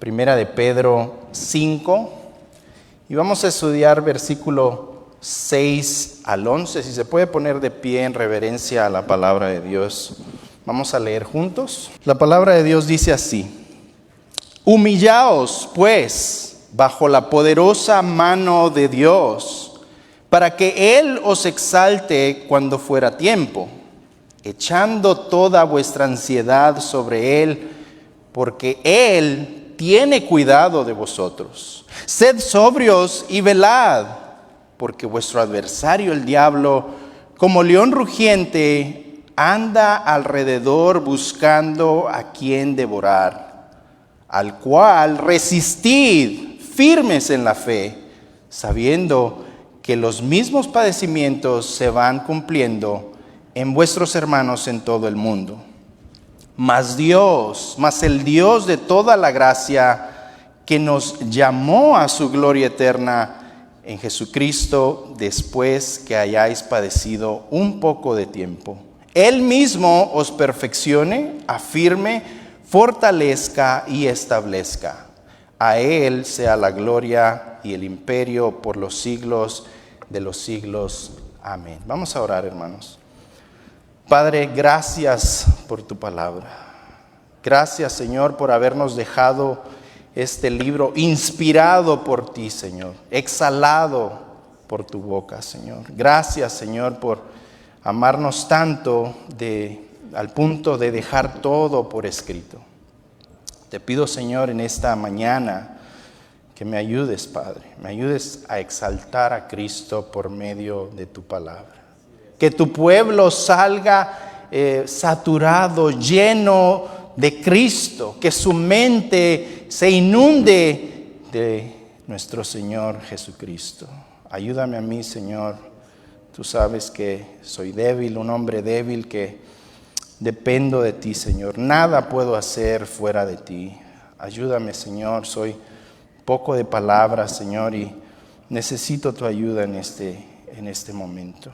Primera de Pedro 5, y vamos a estudiar versículo 6 al 11. Si se puede poner de pie en reverencia a la palabra de Dios. Vamos a leer juntos. La palabra de Dios dice así: Humillaos, pues, bajo la poderosa mano de Dios, para que Él os exalte cuando fuera tiempo, echando toda vuestra ansiedad sobre Él, porque Él tiene cuidado de vosotros. Sed sobrios y velad, porque vuestro adversario el diablo, como león rugiente, anda alrededor buscando a quien devorar, al cual resistid firmes en la fe, sabiendo que los mismos padecimientos se van cumpliendo en vuestros hermanos en todo el mundo. Mas el Dios de toda la gracia, que nos llamó a su gloria eterna en Jesucristo, después que hayáis padecido un poco de tiempo, Él mismo os perfeccione, afirme, fortalezca y establezca. A Él sea la gloria y el imperio por los siglos de los siglos. Amén. Vamos a orar, hermanos. Padre, gracias por tu palabra. Gracias, Señor, por habernos dejado este libro inspirado por ti, Señor, exhalado por tu boca, Señor. Gracias, Señor, por amarnos tanto al punto de dejar todo por escrito. Te pido, Señor, en esta mañana que me ayudes, Padre, me ayudes a exaltar a Cristo por medio de tu palabra. Que tu pueblo salga saturado, lleno de Cristo, que su mente se inunde de nuestro Señor Jesucristo. Ayúdame a mí, Señor. Tú sabes que soy débil, un hombre débil, que dependo de ti, Señor. Nada puedo hacer fuera de ti. Ayúdame, Señor. Soy poco de palabras, Señor, y necesito tu ayuda en este momento.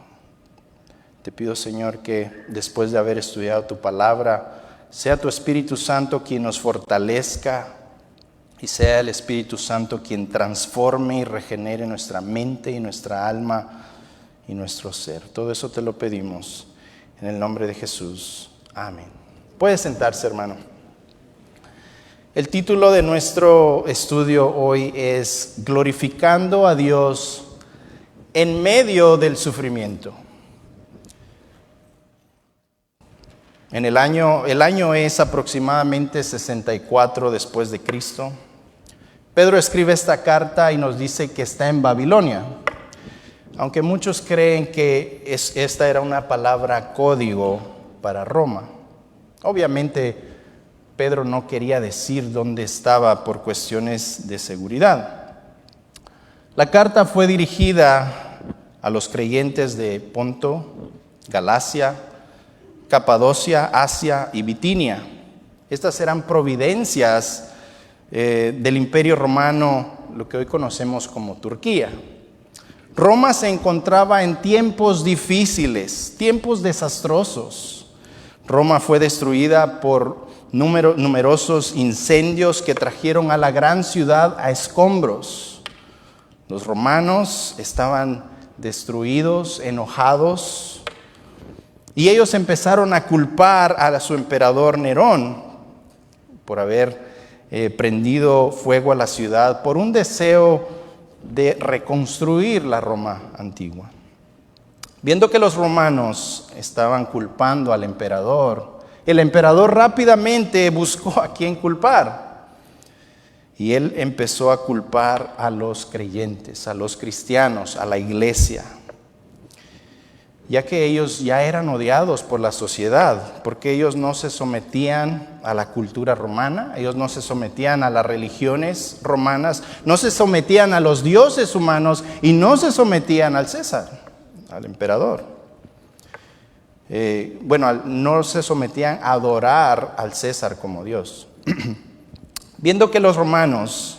Te pido, Señor, que después de haber estudiado tu palabra, sea tu Espíritu Santo quien nos fortalezca y sea el Espíritu Santo quien transforme y regenere nuestra mente y nuestra alma y nuestro ser. Todo eso te lo pedimos en el nombre de Jesús. Amén. Puede sentarse, hermano. El título de nuestro estudio hoy es Glorificando a Dios en medio del sufrimiento. El año es aproximadamente 64 después de Cristo. Pedro escribe esta carta y nos dice que está en Babilonia, aunque muchos creen que esta era una palabra código para Roma. Obviamente Pedro no quería decir dónde estaba por cuestiones de seguridad. La carta fue dirigida a los creyentes de Ponto, Galacia, Capadocia, Asia y Bitinia. Estas eran providencias del Imperio Romano, lo que hoy conocemos como Turquía. Roma se encontraba en tiempos difíciles, tiempos desastrosos. Roma fue destruida por numerosos incendios que trajeron a la gran ciudad a escombros. Los romanos estaban destruidos, enojados, y ellos empezaron a culpar a su emperador Nerón por haber prendido fuego a la ciudad por un deseo de reconstruir la Roma antigua. Viendo que los romanos estaban culpando al emperador, el emperador rápidamente buscó a quién culpar. Y él empezó a culpar a los creyentes, a los cristianos, a la iglesia, ya que ellos ya eran odiados por la sociedad, porque ellos no se sometían a la cultura romana, ellos no se sometían a las religiones romanas, no se sometían a los dioses humanos y no se sometían al César, al emperador. No se sometían a adorar al César como Dios. Viendo que los romanos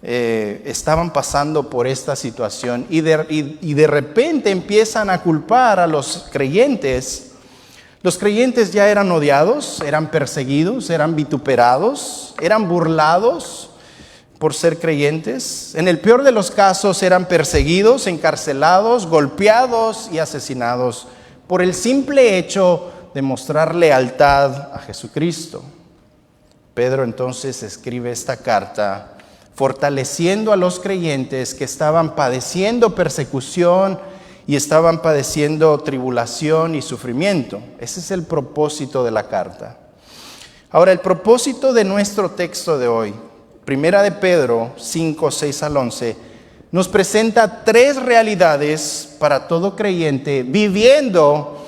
estaban pasando por esta situación y de repente empiezan a culpar a los creyentes, Los creyentes ya eran odiados, eran perseguidos, eran vituperados, eran burlados por ser creyentes. En el peor de los casos eran perseguidos, encarcelados, golpeados y asesinados por el simple hecho de mostrar lealtad a Jesucristo. Pedro entonces escribe esta carta fortaleciendo a los creyentes que estaban padeciendo persecución y estaban padeciendo tribulación y sufrimiento. Ese es el propósito de la carta. Ahora, el propósito de nuestro texto de hoy, Primera de Pedro 5, 6 al 11, nos presenta tres realidades para todo creyente viviendo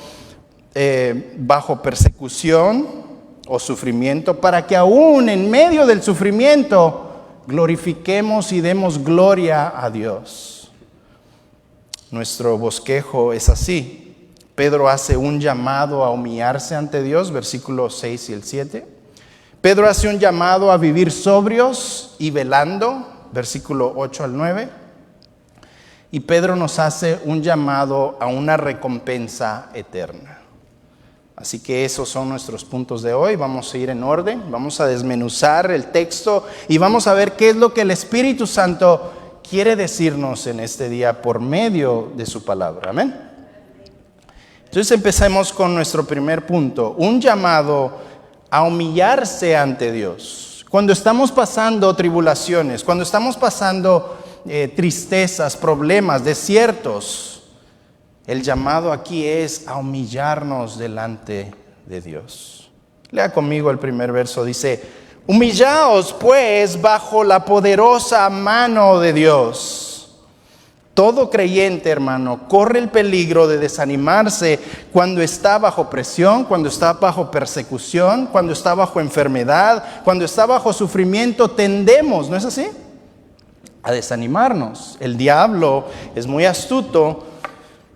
bajo persecución o sufrimiento, para que aún en medio del sufrimiento glorifiquemos y demos gloria a Dios. Nuestro bosquejo es así. Pedro hace un llamado a humillarse ante Dios, versículos 6 y el 7. Pedro hace un llamado a vivir sobrios y velando, versículo 8 al 9. Y Pedro nos hace un llamado a una recompensa eterna. Así que esos son nuestros puntos de hoy. Vamos a ir en orden, vamos a desmenuzar el texto y vamos a ver qué es lo que el Espíritu Santo quiere decirnos en este día por medio de su palabra. Amén. Entonces empecemos con nuestro primer punto, un llamado a humillarse ante Dios. Cuando estamos pasando tribulaciones, cuando estamos pasando tristezas, problemas, desiertos, el llamado aquí es a humillarnos delante de Dios. Lea conmigo el primer verso, dice: humillaos pues bajo la poderosa mano de Dios. Todo creyente, hermano, corre el peligro de desanimarse cuando está bajo presión, cuando está bajo persecución, cuando está bajo enfermedad, cuando está bajo sufrimiento. Tendemos, ¿no es así?, a desanimarnos. El diablo es muy astuto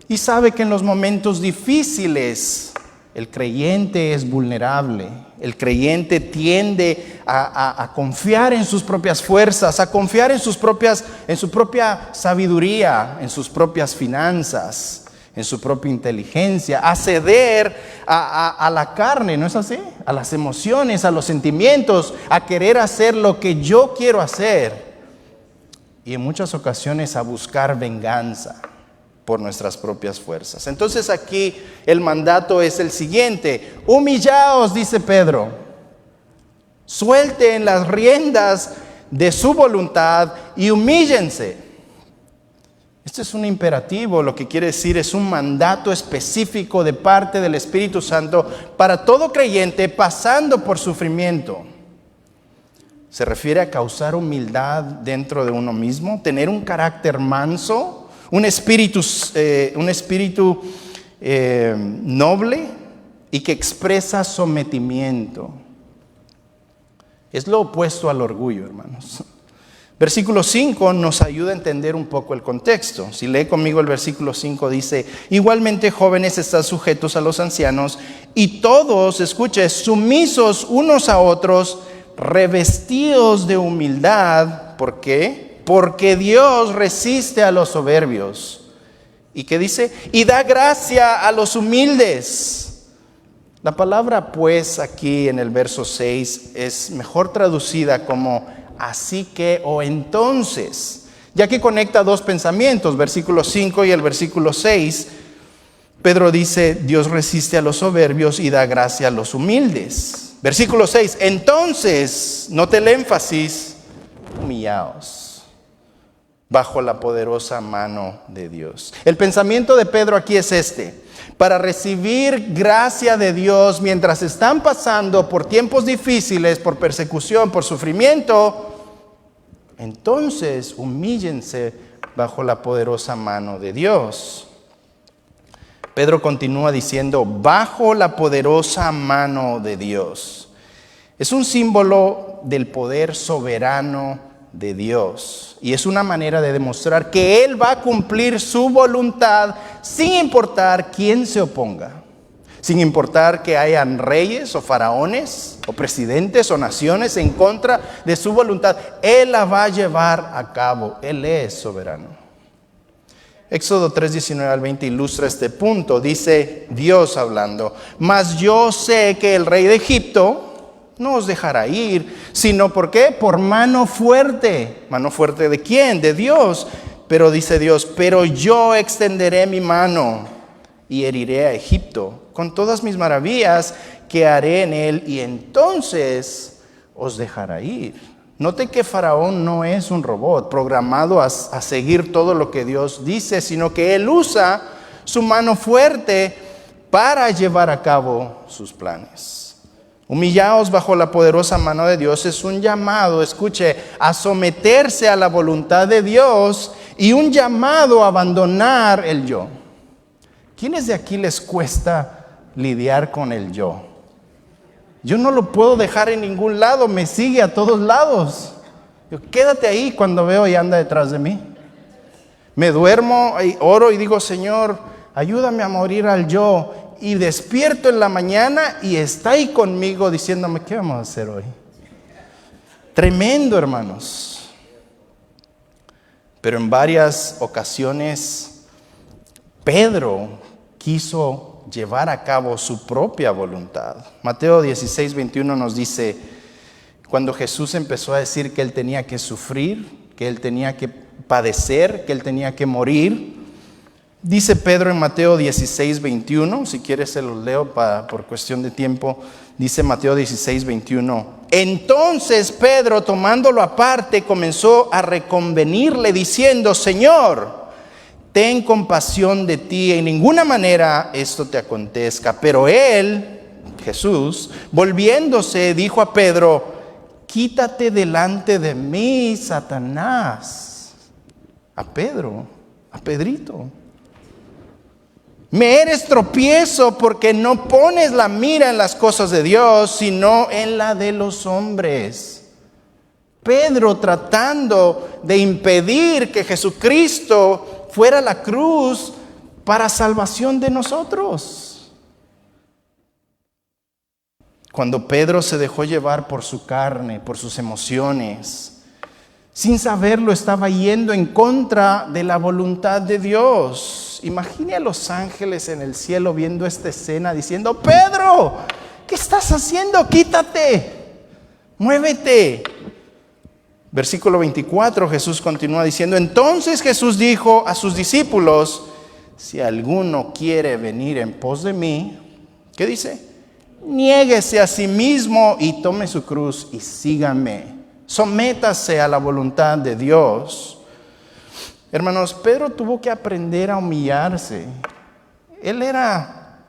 y sabe que en los momentos difíciles el creyente es vulnerable. El creyente tiende a confiar en sus propias fuerzas, a confiar en su propia sabiduría, en sus propias finanzas, en su propia inteligencia, a ceder a la carne, ¿no es así? A las emociones, a los sentimientos, a querer hacer lo que yo quiero hacer. Y en muchas ocasiones a buscar venganza por nuestras propias fuerzas. Entonces aquí el mandato es el siguiente: humillaos, dice Pedro, suelten las riendas de su voluntad y humíllense. Este es un imperativo, lo que quiere decir es un mandato específico de parte del Espíritu Santo para todo creyente pasando por sufrimiento. Se refiere a causar humildad dentro de uno mismo, tener un carácter manso, un espíritu noble y que expresa sometimiento. Es lo opuesto al orgullo, hermanos. Versículo 5 nos ayuda a entender un poco el contexto. Si lee conmigo el versículo 5, dice: igualmente, jóvenes, estad sujetos a los ancianos, y todos, escuche, sumisos unos a otros, revestidos de humildad. ¿Por qué? Porque Dios resiste a los soberbios. ¿Y qué dice? Y da gracia a los humildes. La palabra pues aquí en el verso 6 es mejor traducida como así que o entonces, ya que conecta dos pensamientos, versículo 5 y el versículo 6. Pedro dice: Dios resiste a los soberbios y da gracia a los humildes. Versículo 6, entonces, note el énfasis: humillaos bajo la poderosa mano de Dios. El pensamiento de Pedro aquí es este: para recibir gracia de Dios mientras están pasando por tiempos difíciles, por persecución, por sufrimiento, entonces humíllense bajo la poderosa mano de Dios. Pedro continúa diciendo: bajo la poderosa mano de Dios. Es un símbolo del poder soberano de Dios y es una manera de demostrar que Él va a cumplir su voluntad sin importar quién se oponga, sin importar que hayan reyes o faraones o presidentes o naciones en contra de su voluntad. Él la va a llevar a cabo. Él es soberano. Éxodo 3, 19 al 20 ilustra este punto. Dice Dios hablando: mas yo sé que el rey de Egipto no os dejará ir, sino ¿por qué? Por mano fuerte. ¿Mano fuerte de quién? De Dios. Pero dice Dios: pero yo extenderé mi mano y heriré a Egipto con todas mis maravillas que haré en él, y entonces os dejará ir. Note que Faraón no es un robot programado a seguir todo lo que Dios dice, sino que él usa su mano fuerte para llevar a cabo sus planes. Humillaos bajo la poderosa mano de Dios es un llamado, escuche, a someterse a la voluntad de Dios y un llamado a abandonar el yo. ¿Quiénes de aquí les cuesta lidiar con el yo? Yo no lo puedo dejar en ningún lado, me sigue a todos lados. Yo, quédate ahí cuando veo y anda detrás de mí. Me duermo y oro y digo: Señor, ayúdame a morir al yo. Y despierto en la mañana y está ahí conmigo diciéndome: ¿qué vamos a hacer hoy? Tremendo, hermanos. Pero en varias ocasiones Pedro quiso llevar a cabo su propia voluntad. Mateo 16, 21 nos dice, cuando Jesús empezó a decir que él tenía que sufrir, que él tenía que padecer, que él tenía que morir, dice Pedro en Mateo 16, 21, si quieres se los leo por cuestión de tiempo. Dice Mateo 16, 21: entonces Pedro, tomándolo aparte, comenzó a reconvenirle diciendo: Señor, ten compasión de ti, en ninguna manera esto te acontezca. Pero él, Jesús, volviéndose, dijo a Pedro: quítate delante de mí, Satanás. A Pedro, a Pedrito. Me eres tropiezo porque no pones la mira en las cosas de Dios, sino en la de los hombres. Pedro tratando de impedir que Jesucristo fuera a la cruz para salvación de nosotros. Cuando Pedro se dejó llevar por su carne, por sus emociones, sin saberlo estaba yendo en contra de la voluntad de Dios. Imagine a los ángeles en el cielo viendo esta escena diciendo: Pedro, ¿qué estás haciendo? Quítate, muévete. Versículo 24, Jesús continúa diciendo: entonces Jesús dijo a sus discípulos: si alguno quiere venir en pos de mí, ¿qué dice? Niéguese a sí mismo y tome su cruz y sígame. Sométase a la voluntad de Dios. Hermanos, Pedro tuvo que aprender a humillarse. Él era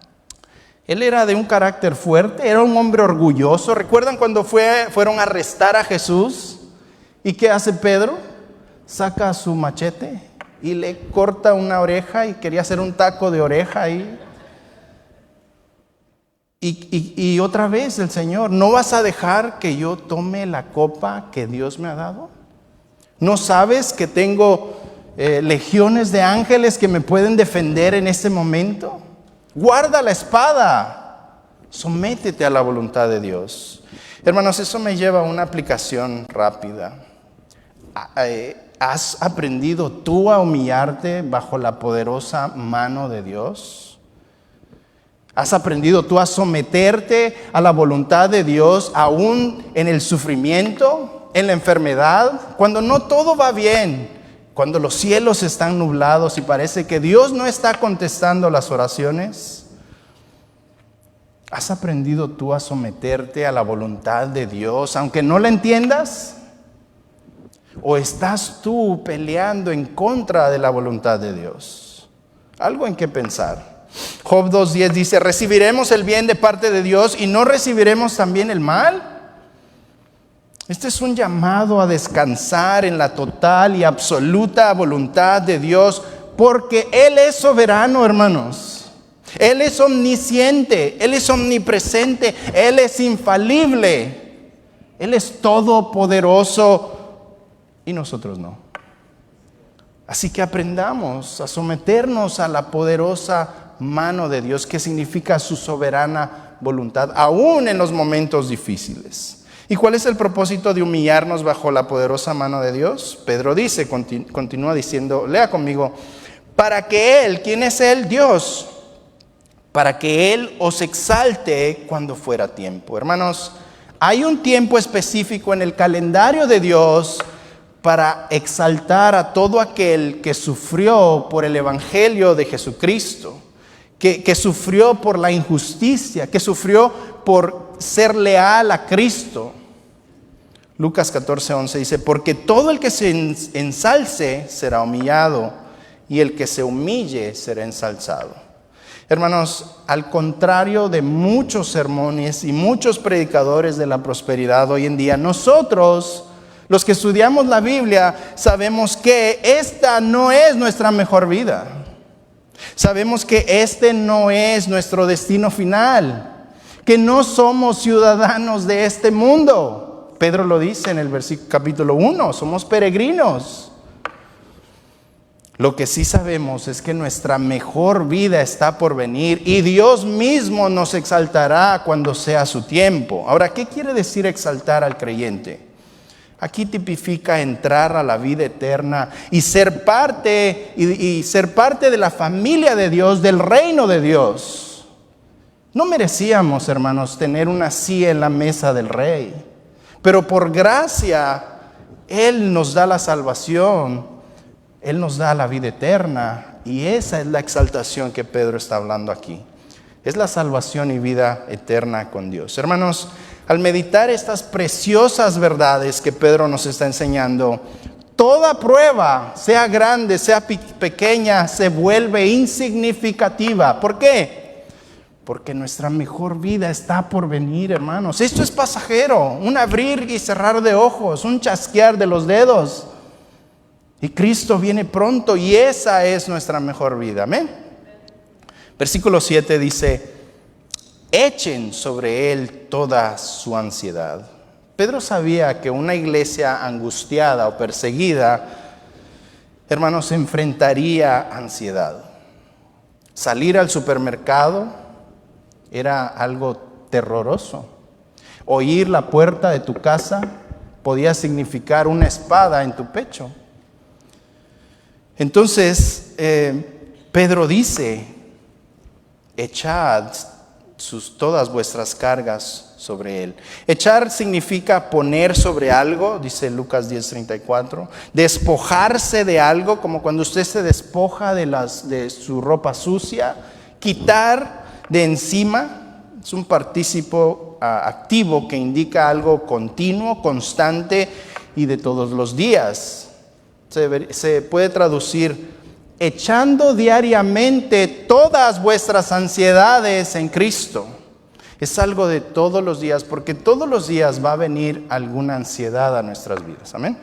de un carácter fuerte, era un hombre orgulloso. ¿Recuerdan cuando fueron a arrestar a Jesús? ¿Y qué hace Pedro? Saca su machete y le corta una oreja y quería hacer un taco de oreja ahí. Y otra vez el Señor: ¿no vas a dejar que yo tome la copa que Dios me ha dado? ¿No sabes que tengo legiones de ángeles que me pueden defender en este momento? Guarda la espada, sométete a la voluntad de Dios. Hermanos, eso me lleva a una aplicación rápida. ¿Has aprendido tú a humillarte bajo la poderosa mano de Dios? ¿Has aprendido tú a someterte a la voluntad de Dios aún en el sufrimiento, en la enfermedad, cuando no todo va bien, cuando los cielos están nublados y parece que Dios no está contestando las oraciones? ¿Has aprendido tú a someterte a la voluntad de Dios aunque no la entiendas? ¿O estás tú peleando en contra de la voluntad de Dios? Algo en qué pensar. Job 2:10 dice: ¿recibiremos el bien de parte de Dios y no recibiremos también el mal? Este es un llamado a descansar en la total y absoluta voluntad de Dios, porque Él es soberano, hermanos. Él es omnisciente, Él es omnipresente, Él es infalible, Él es todopoderoso y nosotros no. Así que aprendamos a someternos a la poderosa mano de Dios, que significa su soberana voluntad, aún en los momentos difíciles. ¿Y cuál es el propósito de humillarnos bajo la poderosa mano de Dios? Pedro dice, continúa diciendo, lea conmigo: para que Él, ¿quién es Él? Dios, para que Él os exalte cuando fuera tiempo. Hermanos, hay un tiempo específico en el calendario de Dios para exaltar a todo aquel que sufrió por el evangelio de Jesucristo, que sufrió por la injusticia, que sufrió por ser leal a Cristo. Lucas 14:11 dice, porque todo el que se ensalce será humillado, y el que se humille será ensalzado. Hermanos, al contrario de muchos sermones y muchos predicadores de la prosperidad hoy en día, nosotros, los que estudiamos la Biblia, sabemos que esta no es nuestra mejor vida. Sabemos que este no es nuestro destino final, que no somos ciudadanos de este mundo. Pedro lo dice en el capítulo 1, somos peregrinos. Lo que sí sabemos es que nuestra mejor vida está por venir y Dios mismo nos exaltará cuando sea su tiempo. Ahora, ¿qué quiere decir exaltar al creyente? Aquí tipifica entrar a la vida eterna y ser parte de la familia de Dios, del reino de Dios. No merecíamos, hermanos, tener una silla en la mesa del rey, pero por gracia Él nos da la salvación, Él nos da la vida eterna, y esa es la exaltación que Pedro está hablando aquí. Es la salvación y vida eterna con Dios. Hermanos, al meditar estas preciosas verdades que Pedro nos está enseñando, toda prueba, sea grande, sea pequeña, se vuelve insignificativa. ¿Por qué? Porque nuestra mejor vida está por venir, hermanos. Esto es pasajero, un abrir y cerrar de ojos, un chasquear de los dedos. Y Cristo viene pronto y esa es nuestra mejor vida. Amén. Versículo 7 dice, echen sobre Él toda su ansiedad. Pedro sabía que una iglesia angustiada o perseguida, hermanos, enfrentaría ansiedad. Salir al supermercado era algo terroroso. Oír la puerta de tu casa podía significar una espada en tu pecho. Entonces, Pedro dice, echad todas vuestras cargas sobre Él. Echar significa poner sobre algo, dice Lucas 10:34. Despojarse de algo, como cuando usted se despoja de su ropa sucia. Quitar de encima, es un partícipo activo que indica algo continuo, constante y de todos los días. Se puede traducir, echando diariamente todas vuestras ansiedades en Cristo. Es algo de todos los días, porque todos los días va a venir alguna ansiedad a nuestras vidas. Amén.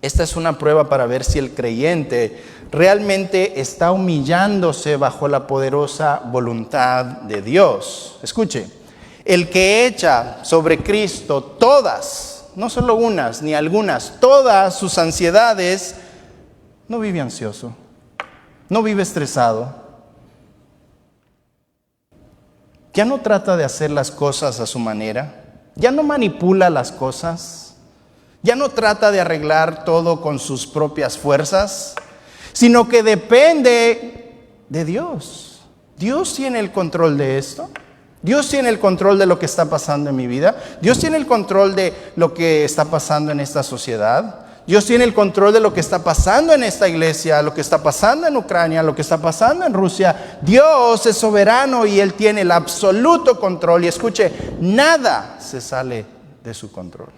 Esta es una prueba para ver si el creyente realmente está humillándose bajo la poderosa voluntad de Dios. Escuche, el que echa sobre Cristo todas, no solo unas ni algunas, todas sus ansiedades, no vive ansioso, no vive estresado. Ya no trata de hacer las cosas a su manera, ya no manipula las cosas, ya no trata de arreglar todo con sus propias fuerzas, sino que depende de Dios. Dios tiene el control de esto. Dios tiene el control de lo que está pasando en mi vida. Dios tiene el control de lo que está pasando en esta sociedad. Dios tiene el control de lo que está pasando en esta iglesia, lo que está pasando en Ucrania, lo que está pasando en Rusia. Dios es soberano y Él tiene el absoluto control. Y escuche, nada se sale de su control.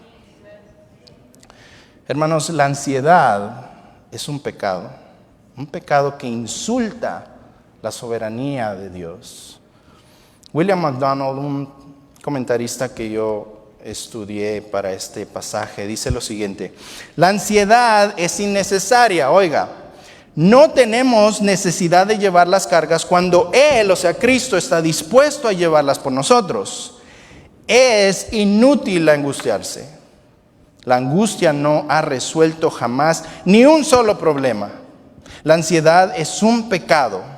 Hermanos, la ansiedad es un pecado que insulta la soberanía de Dios. William MacDonald, un comentarista que yo estudié para este pasaje, dice lo siguiente: la ansiedad es innecesaria. Oiga, no tenemos necesidad de llevar las cargas cuando Él, o sea Cristo, está dispuesto a llevarlas por nosotros. Es inútil angustiarse. La angustia no ha resuelto jamás ni un solo problema. La ansiedad es un pecado.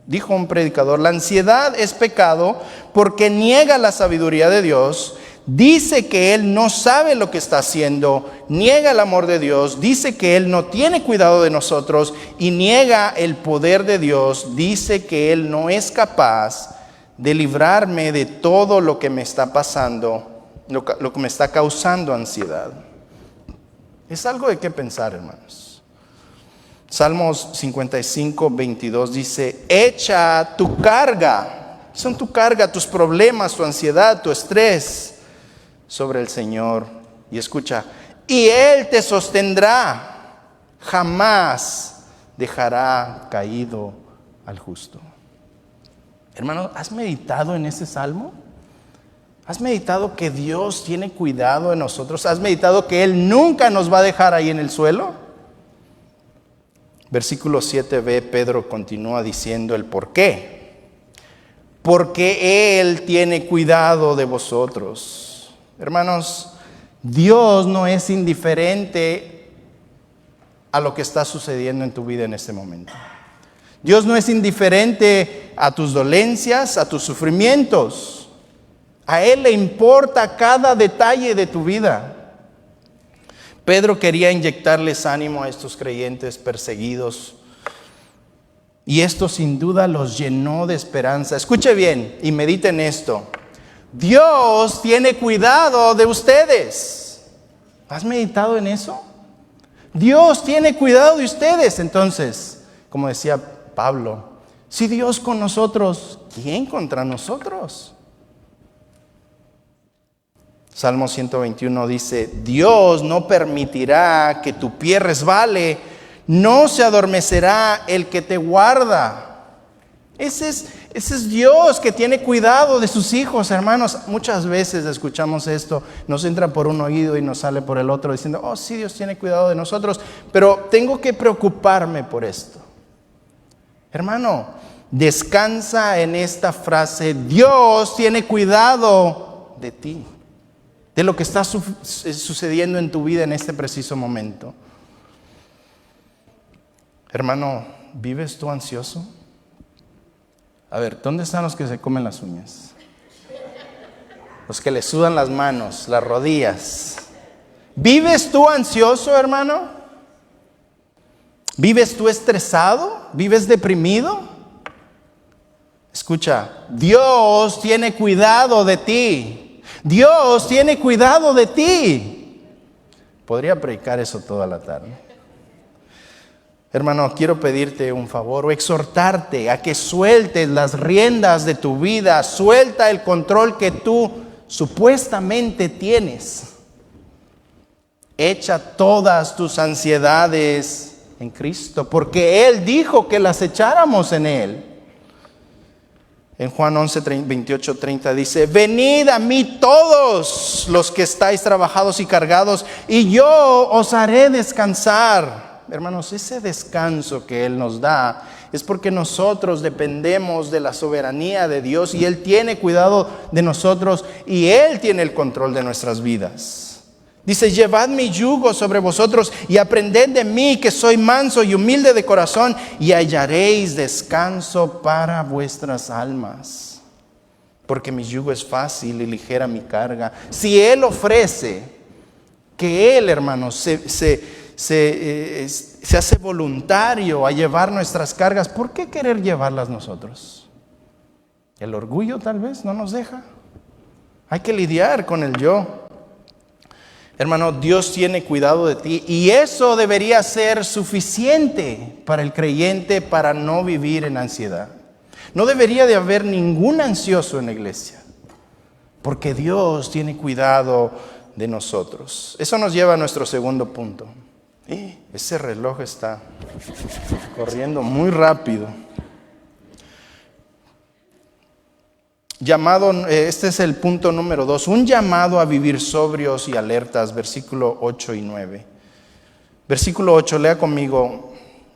Dijo un predicador, la ansiedad es pecado porque niega la sabiduría de Dios, dice que Él no sabe lo que está haciendo, niega el amor de Dios, dice que Él no tiene cuidado de nosotros y niega el poder de Dios, dice que Él no es capaz de librarme de todo lo que me está pasando, lo que me está causando ansiedad. Es algo de qué pensar, hermanos. Salmos 55, 22 dice, echa tu carga, son tu carga, tus problemas, tu ansiedad, tu estrés sobre el Señor. Y escucha, y Él te sostendrá, jamás dejará caído al justo. Hermano, ¿has meditado en ese salmo? ¿Has meditado que Dios tiene cuidado de nosotros? ¿Has meditado que Él nunca nos va a dejar ahí en el suelo? Versículo 7b, Pedro continúa diciendo el por qué. Porque Él tiene cuidado de vosotros. Hermanos, Dios no es indiferente a lo que está sucediendo en tu vida en este momento. Dios no es indiferente a tus dolencias, a tus sufrimientos. A Él le importa cada detalle de tu vida. Pedro quería inyectarles ánimo a estos creyentes perseguidos. Y esto sin duda los llenó de esperanza. Escuche bien y mediten esto. Dios tiene cuidado de ustedes. ¿Has meditado en eso? Dios tiene cuidado de ustedes. Entonces, como decía Pablo, si Dios con nosotros, ¿quién contra nosotros? Salmo 121 dice, Dios no permitirá que tu pie resbale, no se adormecerá el que te guarda. Ese es Dios que tiene cuidado de sus hijos, hermanos. Muchas veces escuchamos esto, nos entra por un oído y nos sale por el otro diciendo, oh sí, Dios tiene cuidado de nosotros, pero tengo que preocuparme por esto. Hermano, descansa en esta frase, Dios tiene cuidado de ti, de lo que está sucediendo en tu vida en este preciso momento. Hermano, ¿vives tú ansioso? A ver, ¿dónde están los que se comen las uñas? Los que le sudan las manos, las rodillas. ¿Vives tú ansioso, hermano? ¿Vives tú estresado? ¿Vives deprimido? Escucha, Dios tiene cuidado de ti. Dios tiene cuidado de ti. Podría predicar eso toda la tarde. Hermano, quiero pedirte un favor o exhortarte a que sueltes las riendas de tu vida. Suelta el control que tú supuestamente tienes. Echa todas tus ansiedades en Cristo, porque Él dijo que las echáramos en Él. En Juan 11, 28, 30 dice, venid a mí todos los que estáis trabajados y cargados, y yo os haré descansar. Hermanos, ese descanso que Él nos da es porque nosotros dependemos de la soberanía de Dios y Él tiene cuidado de nosotros y Él tiene el control de nuestras vidas. Dice, llevad mi yugo sobre vosotros y aprended de mí que soy manso y humilde de corazón y hallaréis descanso para vuestras almas. Porque mi yugo es fácil y ligera mi carga. Si Él ofrece que Él, hermanos, se hace voluntario a llevar nuestras cargas, ¿por qué querer llevarlas nosotros? El orgullo tal vez no nos deja. Hay que lidiar con el yo. Hermano, Dios tiene cuidado de ti y eso debería ser suficiente para el creyente para no vivir en ansiedad. No debería de haber ningún ansioso en la iglesia, porque Dios tiene cuidado de nosotros. Eso nos lleva a nuestro segundo punto. Ese reloj está corriendo muy rápido. Este es el punto número 2, un llamado a vivir sobrios y alertas, versículo 8 y 9. Versículo 8, lea conmigo,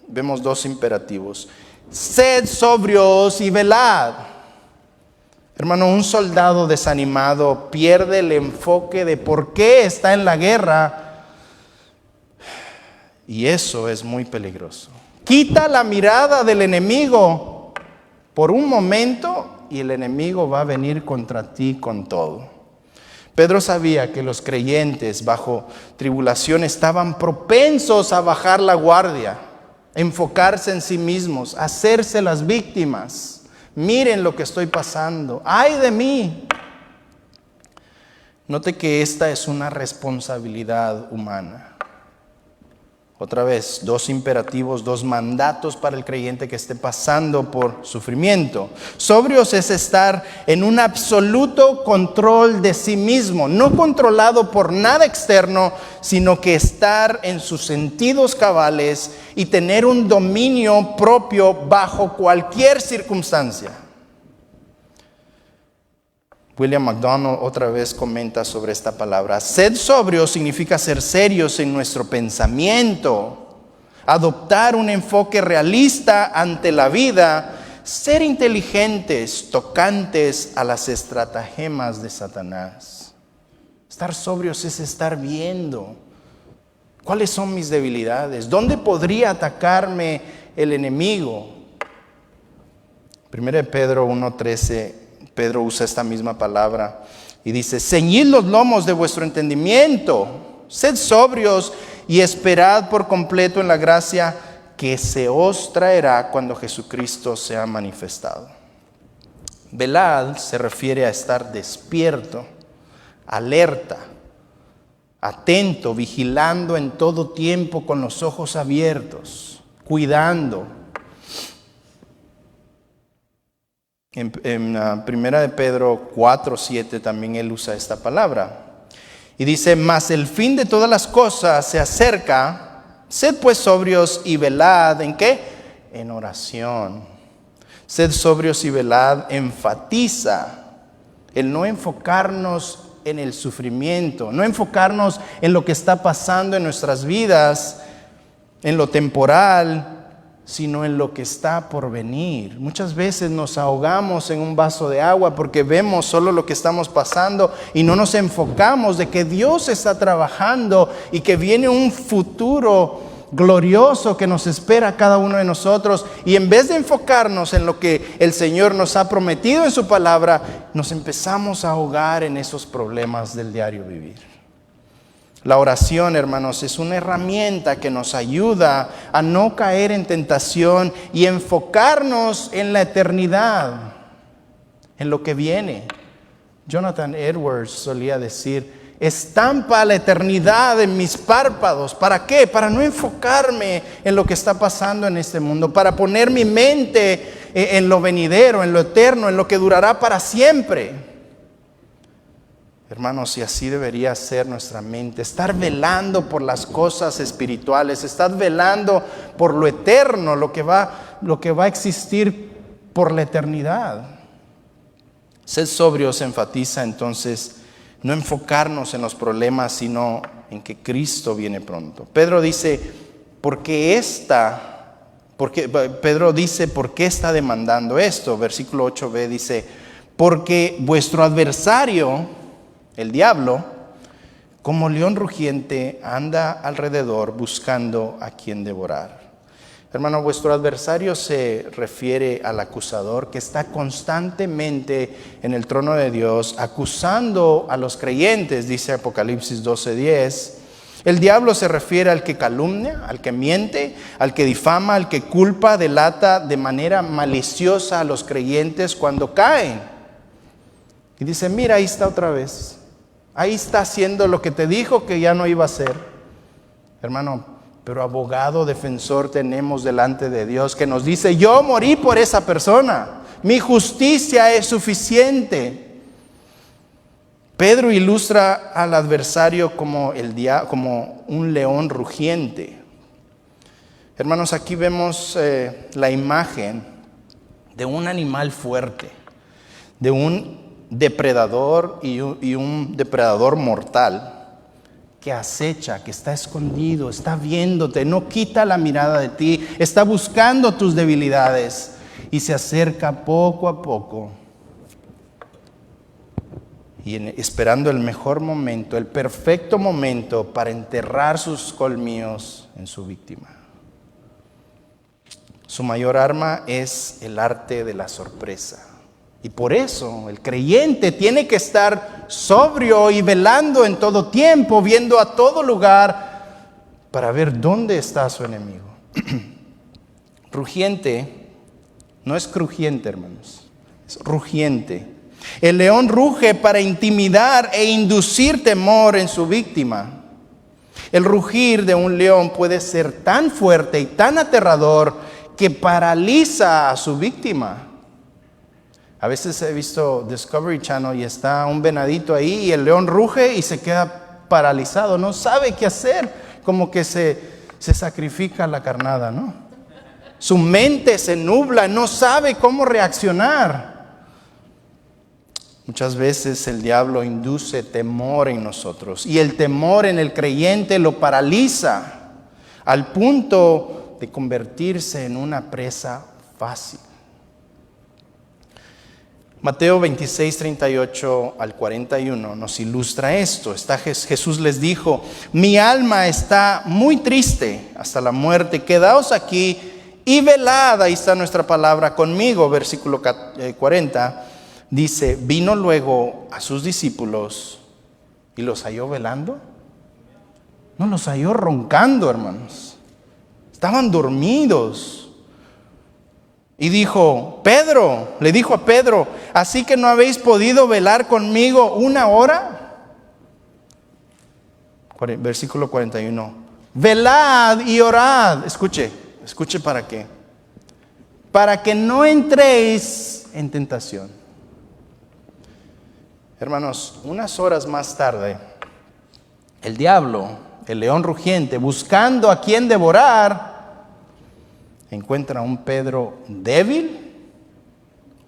vemos dos imperativos. Sed sobrios y velad. Hermano, un soldado desanimado pierde el enfoque de por qué está en la guerra y eso es muy peligroso. Quita la mirada del enemigo por un momento y el enemigo va a venir contra ti con todo. Pedro sabía que los creyentes bajo tribulación estaban propensos a bajar la guardia, enfocarse en sí mismos, hacerse las víctimas. Miren lo que estoy pasando. ¡Ay de mí! Note que esta es una responsabilidad humana. Otra vez, dos imperativos, dos mandatos para el creyente que esté pasando por sufrimiento. Sobrios es estar en un absoluto control de sí mismo, no controlado por nada externo, sino que estar en sus sentidos cabales y tener un dominio propio bajo cualquier circunstancia. William MacDonald otra vez comenta sobre esta palabra. Ser sobrio significa ser serios en nuestro pensamiento, adoptar un enfoque realista ante la vida, ser inteligentes, tocantes a las estratagemas de Satanás. Estar sobrios es estar viendo cuáles son mis debilidades, dónde podría atacarme el enemigo. 1 Pedro 1:13. Pedro usa esta misma palabra y dice: ceñid los lomos de vuestro entendimiento, sed sobrios y esperad por completo en la gracia que se os traerá cuando Jesucristo sea manifestado. Velad se refiere a estar despierto, alerta, atento, vigilando en todo tiempo con los ojos abiertos, cuidando. En 1 Pedro 4:7 también él usa esta palabra. Y dice: mas el fin de todas las cosas se acerca, sed pues sobrios y velad. ¿En qué? En oración. Sed sobrios y velad enfatiza el no enfocarnos en el sufrimiento, no enfocarnos en lo que está pasando en nuestras vidas, en lo temporal, sino en lo que está por venir. Muchas veces nos ahogamos en un vaso de agua porque vemos solo lo que estamos pasando y no nos enfocamos de que Dios está trabajando y que viene un futuro glorioso que nos espera a cada uno de nosotros. Y en vez de enfocarnos en lo que el Señor nos ha prometido en su palabra, nos empezamos a ahogar en esos problemas del diario vivir. La oración, hermanos, es una herramienta que nos ayuda a no caer en tentación y enfocarnos en la eternidad, en lo que viene. Jonathan Edwards solía decir: estampa la eternidad en mis párpados. ¿Para qué? Para no enfocarme en lo que está pasando en este mundo, para poner mi mente en lo venidero, en lo eterno, en lo que durará para siempre. Hermanos, y así debería ser nuestra mente, estar velando por las cosas espirituales, estar velando por lo eterno, lo que va a existir por la eternidad. Ser sobrios enfatiza entonces no enfocarnos en los problemas, sino en que Cristo viene pronto. Pedro dice, ¿por qué está demandando esto? Versículo 8b dice: porque vuestro adversario, el diablo, como león rugiente, anda alrededor buscando a quien devorar. Hermano, vuestro adversario se refiere al acusador que está constantemente en el trono de Dios acusando a los creyentes, dice Apocalipsis 12:10. El diablo se refiere al que calumnia, al que miente, al que difama, al que culpa, delata de manera maliciosa a los creyentes cuando caen. Y dice: mira, ahí está otra vez. Ahí está haciendo lo que te dijo que ya no iba a hacer. Hermano, pero abogado defensor tenemos delante de Dios que nos dice: yo morí por esa persona, mi justicia es suficiente. Pedro ilustra al adversario como un león rugiente. Hermanos, aquí vemos la imagen de un animal fuerte, de un depredador y un depredador mortal que acecha, que está escondido, está viéndote, no quita la mirada de ti, está buscando tus debilidades y se acerca poco a poco y esperando el mejor momento, el perfecto momento para enterrar sus colmillos en su víctima. Su mayor arma es el arte de la sorpresa. Y por eso el creyente tiene que estar sobrio y velando en todo tiempo, viendo a todo lugar para ver dónde está su enemigo. Rugiente no es crujiente, hermanos, es rugiente. El león ruge para intimidar e inducir temor en su víctima. El rugir de un león puede ser tan fuerte y tan aterrador que paraliza a su víctima. A veces he visto Discovery Channel y está un venadito ahí y el león ruge y se queda paralizado, no sabe qué hacer, como que se sacrifica la carnada, ¿no? Su mente se nubla, no sabe cómo reaccionar. Muchas veces el diablo induce temor en nosotros y el temor en el creyente lo paraliza al punto de convertirse en una presa fácil. Mateo 26, 38 al 41 nos ilustra esto. Jesús les dijo: mi alma está muy triste hasta la muerte, quedaos aquí y velad. Ahí está nuestra palabra conmigo, versículo 40. Dice: vino luego a sus discípulos y los halló velando. No, los halló roncando, hermanos. Estaban dormidos. Y dijo, le dijo a Pedro: ¿así que no habéis podido velar conmigo una hora? Versículo 41. Velad y orad. Escuche para qué. Para que no entréis en tentación. Hermanos, unas horas más tarde, el diablo, el león rugiente, buscando a quien devorar, encuentra a un Pedro débil,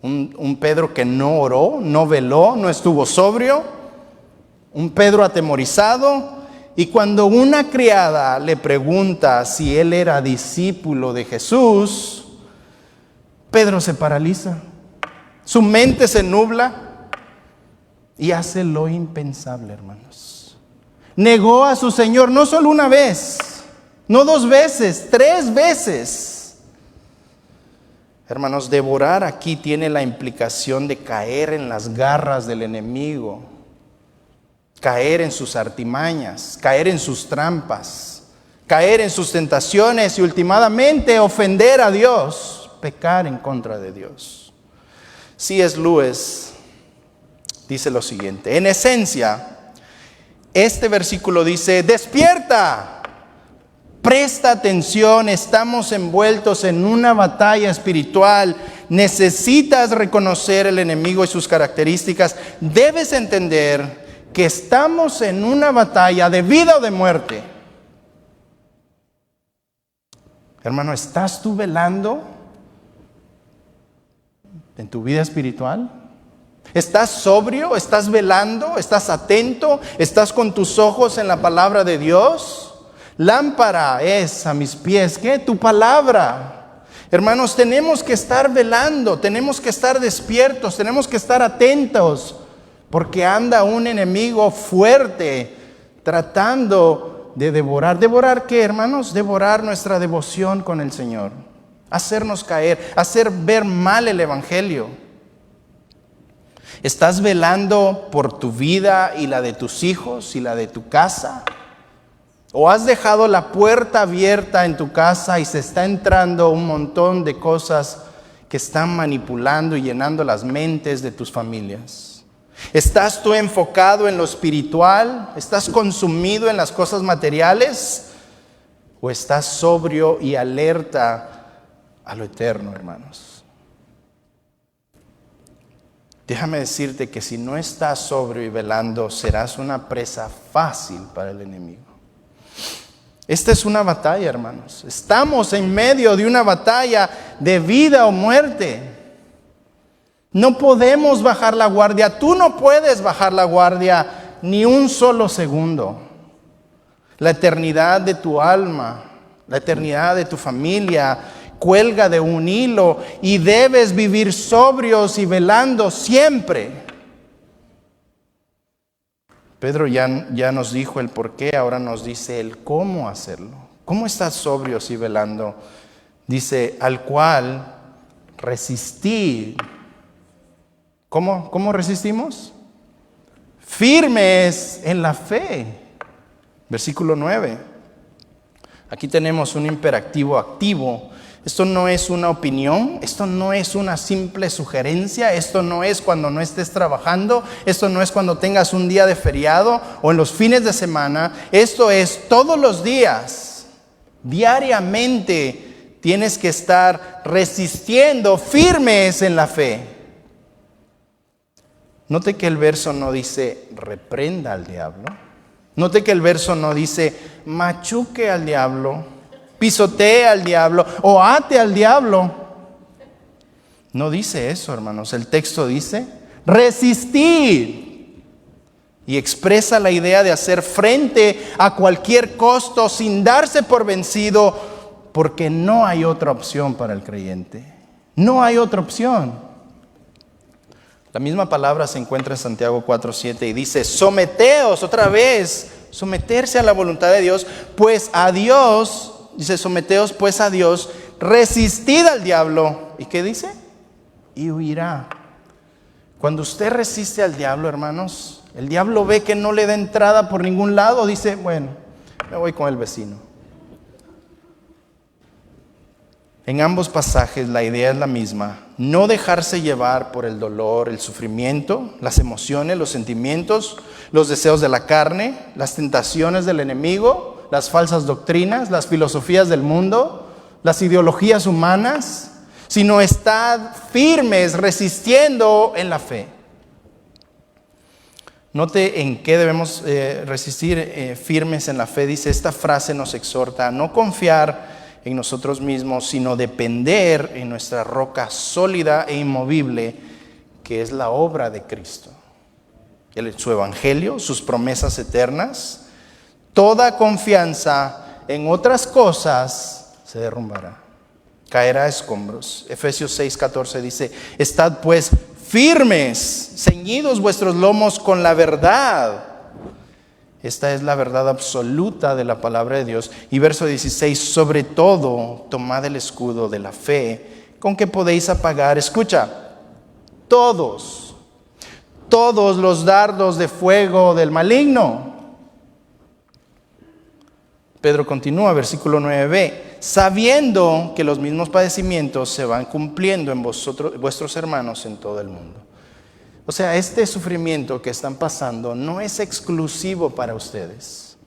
un Pedro que no oró, no veló, no estuvo sobrio, un Pedro atemorizado. Y cuando una criada le pregunta si él era discípulo de Jesús, Pedro se paraliza, su mente se nubla y hace lo impensable, hermanos. Negó a su Señor no solo una vez, no 2 veces, 3 veces. Hermanos, devorar aquí tiene la implicación de caer en las garras del enemigo, caer en sus artimañas, caer en sus trampas, caer en sus tentaciones y últimamente ofender a Dios, pecar en contra de Dios. C.S. Lewis dice lo siguiente: en esencia, este versículo dice: despierta. Presta atención, estamos envueltos en una batalla espiritual. Necesitas reconocer el enemigo y sus características. Debes entender que estamos en una batalla de vida o de muerte. Hermano, ¿estás tú velando en tu vida espiritual? ¿Estás sobrio? ¿Estás velando? ¿Estás atento? ¿Estás con tus ojos en la palabra de Dios? Lámpara es a mis pies, ¿qué? Tu palabra. Hermanos, tenemos que estar velando, tenemos que estar despiertos, tenemos que estar atentos, porque anda un enemigo fuerte tratando de devorar. ¿Devorar qué, hermanos? Devorar nuestra devoción con el Señor, hacernos caer, hacer ver mal el evangelio. ¿Estás velando por tu vida y la de tus hijos y la de tu casa? ¿O has dejado la puerta abierta en tu casa y se está entrando un montón de cosas que están manipulando y llenando las mentes de tus familias? ¿Estás tú enfocado en lo espiritual? ¿Estás consumido en las cosas materiales? ¿O estás sobrio y alerta a lo eterno, hermanos? Déjame decirte que si no estás sobrio y velando, serás una presa fácil para el enemigo. Esta es una batalla, hermanos. Estamos en medio de una batalla de vida o muerte. No podemos bajar la guardia. Tú no puedes bajar la guardia ni un solo segundo. La eternidad de tu alma, la eternidad de tu familia, cuelga de un hilo y debes vivir sobrios y velando siempre. Pedro ya nos dijo el por qué, ahora nos dice el cómo hacerlo. ¿Cómo estás sobrios y velando? Dice, al cual resistid ¿Cómo resistimos? Firmes en la fe. Versículo 9. Aquí tenemos un imperativo activo. Esto no es una opinión, esto no es una simple sugerencia, esto no es cuando no estés trabajando, esto no es cuando tengas un día de feriado o en los fines de semana, esto es todos los días, diariamente tienes que estar resistiendo, firmes en la fe. Note que el verso no dice reprenda al diablo, note que el verso no dice machuque al diablo, pisotee al diablo o ate al diablo. No dice eso, hermanos. El texto dice resistir. Y expresa la idea de hacer frente a cualquier costo sin darse por vencido, porque no hay otra opción para el creyente. No hay otra opción. La misma palabra se encuentra en Santiago 4:7 y dice, someteos otra vez, someterse a la voluntad de Dios, pues a Dios... Dice, someteos pues a Dios, resistid al diablo. ¿Y qué dice? Y huirá. Cuando usted resiste al diablo, hermanos, el diablo ve que no le da entrada por ningún lado, dice, bueno, me voy con el vecino. En ambos pasajes la idea es la misma, no dejarse llevar por el dolor, el sufrimiento, las emociones, los sentimientos, los deseos de la carne, las tentaciones del enemigo, las falsas doctrinas, las filosofías del mundo, las ideologías humanas, sino estad firmes, resistiendo en la fe. Note en qué debemos resistir firmes en la fe. Dice, esta frase nos exhorta a no confiar en nosotros mismos, sino depender en nuestra roca sólida e inmovible, que es la obra de Cristo. Su evangelio, sus promesas eternas. Toda confianza en otras cosas se derrumbará, caerá a escombros. Efesios 6:14 dice, estad pues firmes, ceñidos vuestros lomos con la verdad. Esta es la verdad absoluta de la palabra de Dios. Y verso 16, sobre todo, tomad el escudo de la fe, con que podéis apagar, escucha, todos los dardos de fuego del maligno. Pedro continúa, versículo 9b, sabiendo que los mismos padecimientos se van cumpliendo en vuestros hermanos en todo el mundo. O sea, este sufrimiento que están pasando no es exclusivo para ustedes.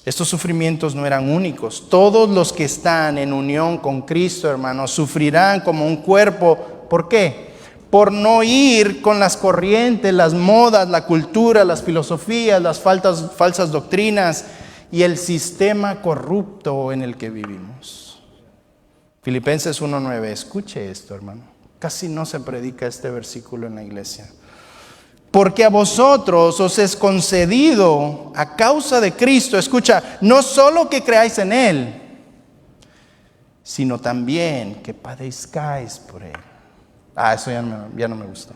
Estos sufrimientos no eran únicos. Todos los que están en unión con Cristo, hermanos, sufrirán como un cuerpo. ¿Por qué? Por no ir con las corrientes, las modas, la cultura, las filosofías, las falsas doctrinas y el sistema corrupto en el que vivimos. Filipenses 1:9, escuche esto, hermano. Casi no se predica este versículo en la iglesia. Porque a vosotros os es concedido a causa de Cristo, escucha, no solo que creáis en Él, sino también que padezcáis por Él. Eso ya no me gustó.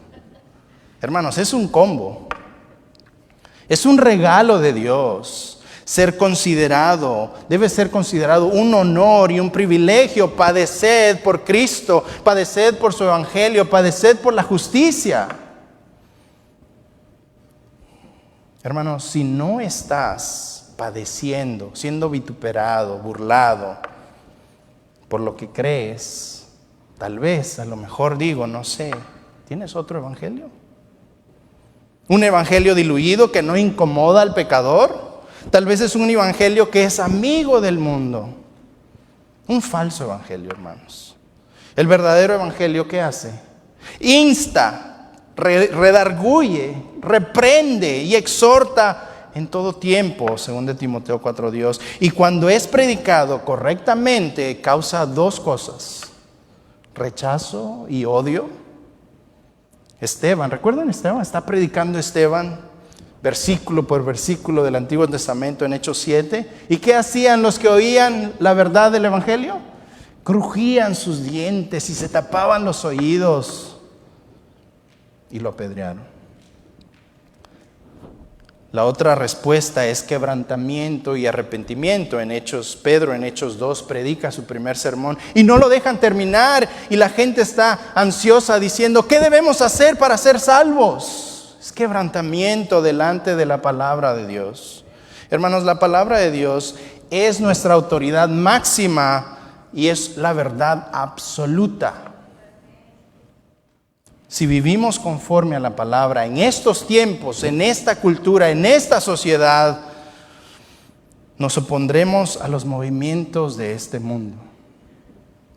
Hermanos, es un combo. Es un regalo de Dios. Debe ser considerado un honor y un privilegio padecer por Cristo, padecer por su evangelio, padecer por la justicia. Hermanos, si no estás padeciendo, siendo vituperado, burlado por lo que crees, tal vez, a lo mejor digo, no sé, ¿tienes otro evangelio? ¿Un evangelio diluido que no incomoda al pecador? Tal vez es un evangelio que es amigo del mundo. Un falso evangelio, hermanos. El verdadero evangelio, ¿qué hace? Insta, redarguye, reprende y exhorta en todo tiempo, según de Timoteo 4:2. Y cuando es predicado correctamente, causa dos cosas: rechazo y odio. Esteban, ¿recuerdan Esteban? Está predicando Esteban versículo por versículo del Antiguo Testamento en Hechos 7. ¿Y qué hacían los que oían la verdad del evangelio? Crujían sus dientes y se tapaban los oídos y lo apedrearon. La otra respuesta es quebrantamiento y arrepentimiento. Pedro en Hechos 2 predica su primer sermón y no lo dejan terminar y la gente está ansiosa diciendo, ¿qué debemos hacer para ser salvos? Es quebrantamiento delante de la palabra de Dios. Hermanos, la palabra de Dios es nuestra autoridad máxima y es la verdad absoluta. Si vivimos conforme a la palabra en estos tiempos, en esta cultura, en esta sociedad, nos opondremos a los movimientos de este mundo.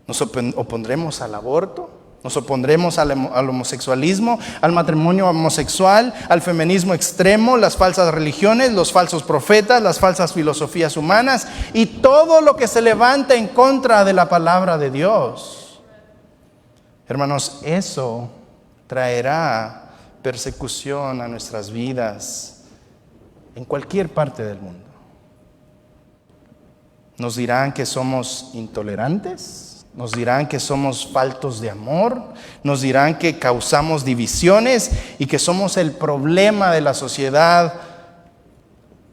Nos opondremos al aborto, nos opondremos al homosexualismo, al matrimonio homosexual, al feminismo extremo, las falsas religiones, los falsos profetas, las falsas filosofías humanas y todo lo que se levanta en contra de la palabra de Dios. Hermanos, eso traerá persecución a nuestras vidas en cualquier parte del mundo. Nos dirán que somos intolerantes, nos dirán que somos faltos de amor, nos dirán que causamos divisiones y que somos el problema de la sociedad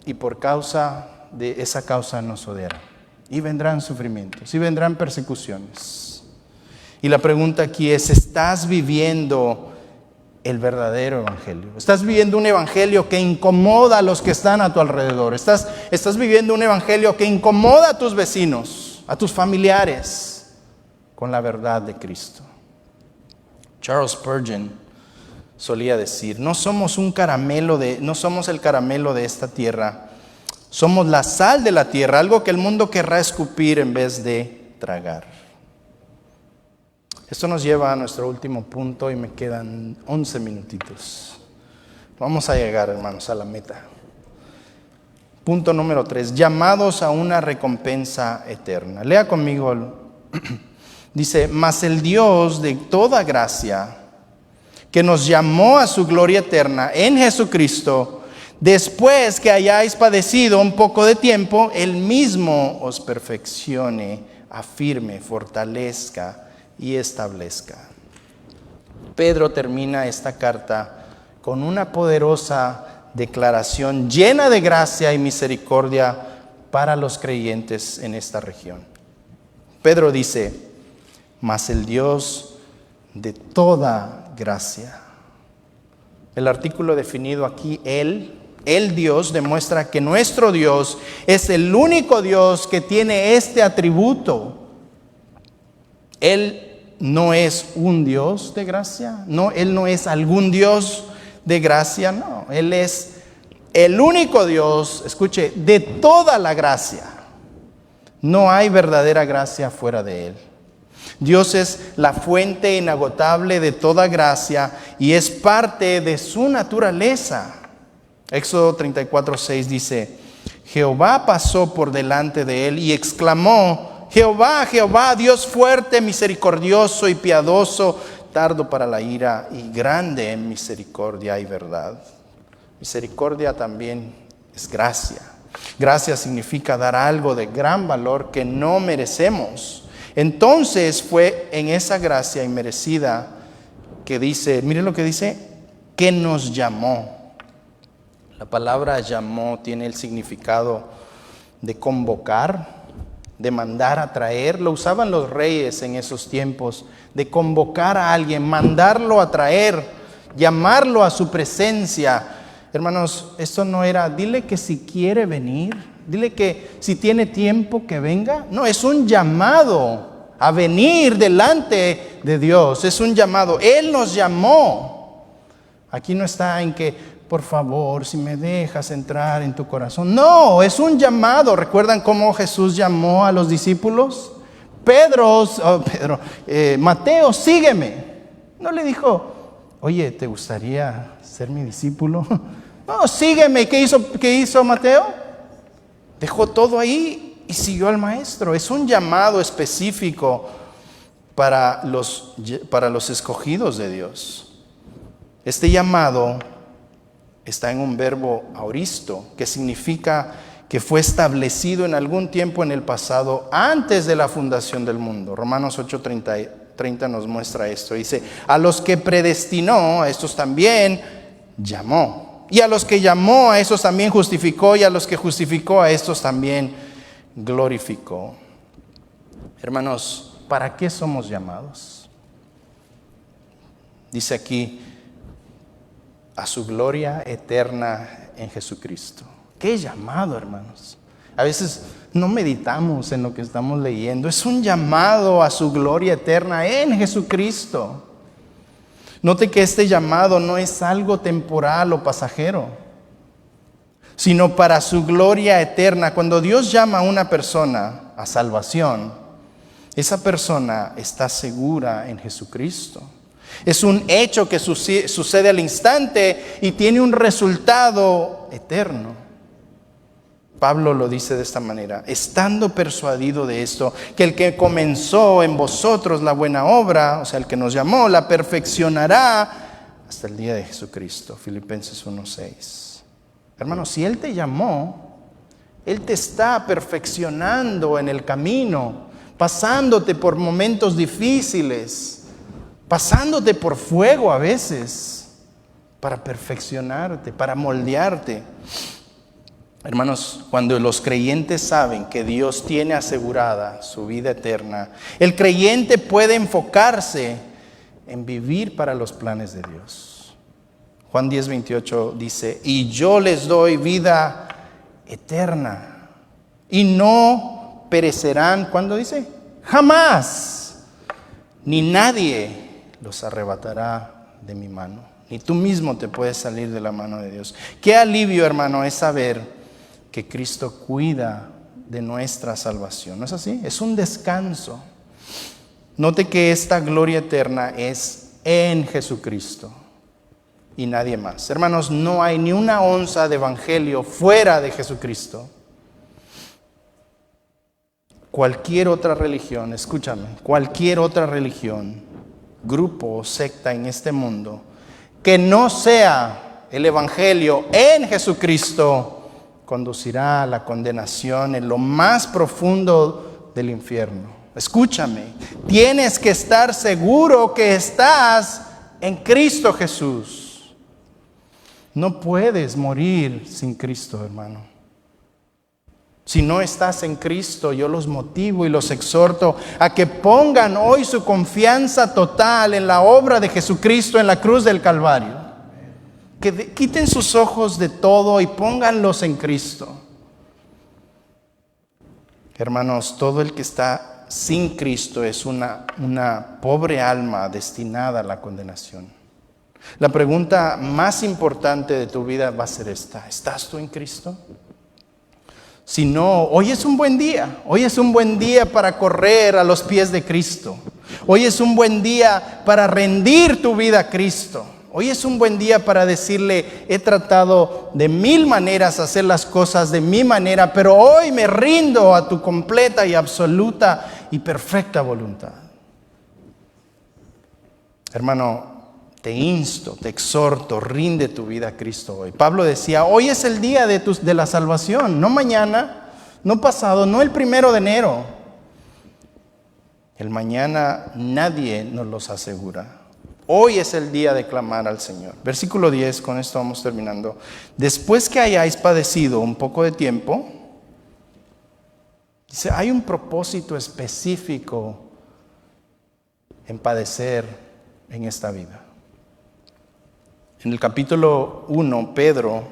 y por causa de esa causa nos odiarán. Y vendrán sufrimientos y vendrán persecuciones. Y la pregunta aquí es, ¿estás viviendo el verdadero evangelio? ¿Estás viviendo un evangelio que incomoda a los que están a tu alrededor? ¿Estás viviendo un evangelio que incomoda a tus vecinos, a tus familiares, con la verdad de Cristo? Charles Spurgeon solía decir, no somos el caramelo de esta tierra, somos la sal de la tierra, algo que el mundo querrá escupir en vez de tragar. Esto nos lleva a nuestro último punto y me quedan 11 minutitos. Vamos a llegar, hermanos, a la meta. Punto número 3, llamados a una recompensa eterna. Lea conmigo. Dice, mas el Dios de toda gracia, que nos llamó a su gloria eterna en Jesucristo, después que hayáis padecido un poco de tiempo, Él mismo os perfeccione, afirme, fortalezca y establezca. Pedro termina esta carta con una poderosa declaración llena de gracia y misericordia para los creyentes en esta región. Pedro dice, mas el Dios de toda gracia. El artículo definido aquí, el Dios, demuestra que nuestro Dios es el único Dios que tiene este atributo. Él no es un Dios de gracia, no, Él no es algún Dios de gracia, no, Él es el único Dios, escuche, de toda la gracia. No hay verdadera gracia fuera de Él. Dios es la fuente inagotable de toda gracia y es parte de su naturaleza. Éxodo 34:6 dice, Jehová pasó por delante de él y exclamó, Jehová, Jehová, Dios fuerte, misericordioso y piadoso, tardo para la ira y grande en misericordia y verdad. Misericordia también es gracia. Gracia significa dar algo de gran valor que no merecemos. Entonces fue en esa gracia inmerecida que dice, miren lo que dice, que nos llamó. La palabra llamó tiene el significado de convocar, de mandar a traer. Lo usaban los reyes en esos tiempos, de convocar a alguien, mandarlo a traer, llamarlo a su presencia. Hermanos, esto no era, dile que si quiere venir, dile que si tiene tiempo que venga. No, es un llamado a venir delante de Dios, es un llamado. Él nos llamó. Aquí no está en que, por favor, si me dejas entrar en tu corazón. No, es un llamado. ¿Recuerdan cómo Jesús llamó a los discípulos? Mateo, sígueme. No le dijo, oye, ¿te gustaría ser mi discípulo? No, sígueme. ¿Qué hizo Mateo? Dejó todo ahí y siguió al maestro. Es un llamado específico para los escogidos de Dios. Este llamado está en un verbo auristo, que significa que fue establecido en algún tiempo en el pasado, antes de la fundación del mundo. Romanos 8:30 nos muestra esto. Dice, a los que predestinó, a estos también llamó. Y a los que llamó, a esos también justificó, y a los que justificó, a estos también glorificó. Hermanos, ¿para qué somos llamados? Dice aquí, a su gloria eterna en Jesucristo. ¿Qué llamado, hermanos? A veces no meditamos en lo que estamos leyendo. Es un llamado a su gloria eterna en Jesucristo. Note que este llamado no es algo temporal o pasajero, sino para su gloria eterna. Cuando Dios llama a una persona a salvación, esa persona está segura en Jesucristo. Es un hecho que sucede al instante y tiene un resultado eterno. Pablo lo dice de esta manera: estando persuadido de esto, que el que comenzó en vosotros la buena obra, o sea, el que nos llamó, la perfeccionará hasta el día de Jesucristo. Filipenses 1:6. Hermanos, si Él te llamó, Él te está perfeccionando en el camino, pasándote por momentos difíciles, pasándote por fuego a veces, para perfeccionarte, para moldearte. Hermanos, cuando los creyentes saben que Dios tiene asegurada su vida eterna, el creyente puede enfocarse en vivir para los planes de Dios. Juan 10:28 dice: y yo les doy vida eterna, y no perecerán. ¿Cuándo dice? Jamás, ni nadie los arrebatará de mi mano. Ni tú mismo te puedes salir de la mano de Dios. Qué alivio, hermano, es saber que Cristo cuida de nuestra salvación. ¿No es así? Es un descanso. Note que esta gloria eterna es en Jesucristo y nadie más. Hermanos, no hay ni una onza de evangelio fuera de Jesucristo. Cualquier otra religión, escúchame, cualquier otra religión, grupo o secta en este mundo que no sea el evangelio en Jesucristo, conducirá a la condenación en lo más profundo del infierno. Escúchame, tienes que estar seguro que estás en Cristo Jesús. No puedes morir sin Cristo, hermano. Si no estás en Cristo, yo los motivo y los exhorto a que pongan hoy su confianza total en la obra de Jesucristo en la cruz del Calvario. Que quiten sus ojos de todo y pónganlos en Cristo. Hermanos, todo el que está sin Cristo es una pobre alma destinada a la condenación. La pregunta más importante de tu vida va a ser esta: ¿estás tú en Cristo? Si no, hoy es un buen día. Hoy es un buen día para correr a los pies de Cristo. Hoy es un buen día para rendir tu vida a Cristo. Hoy es un buen día para decirle: he tratado de 1000 maneras hacer las cosas de mi manera, pero hoy me rindo a tu completa y absoluta y perfecta voluntad. Hermano, te insto, te exhorto, rinde tu vida a Cristo hoy. Pablo decía: hoy es el día de la salvación, no mañana, no pasado, no el 1 de enero. El mañana nadie nos los asegura. Hoy es el día de clamar al Señor. Versículo 10, con esto vamos terminando. Después que hayáis padecido un poco de tiempo, dice, hay un propósito específico en padecer en esta vida. En el capítulo 1, Pedro,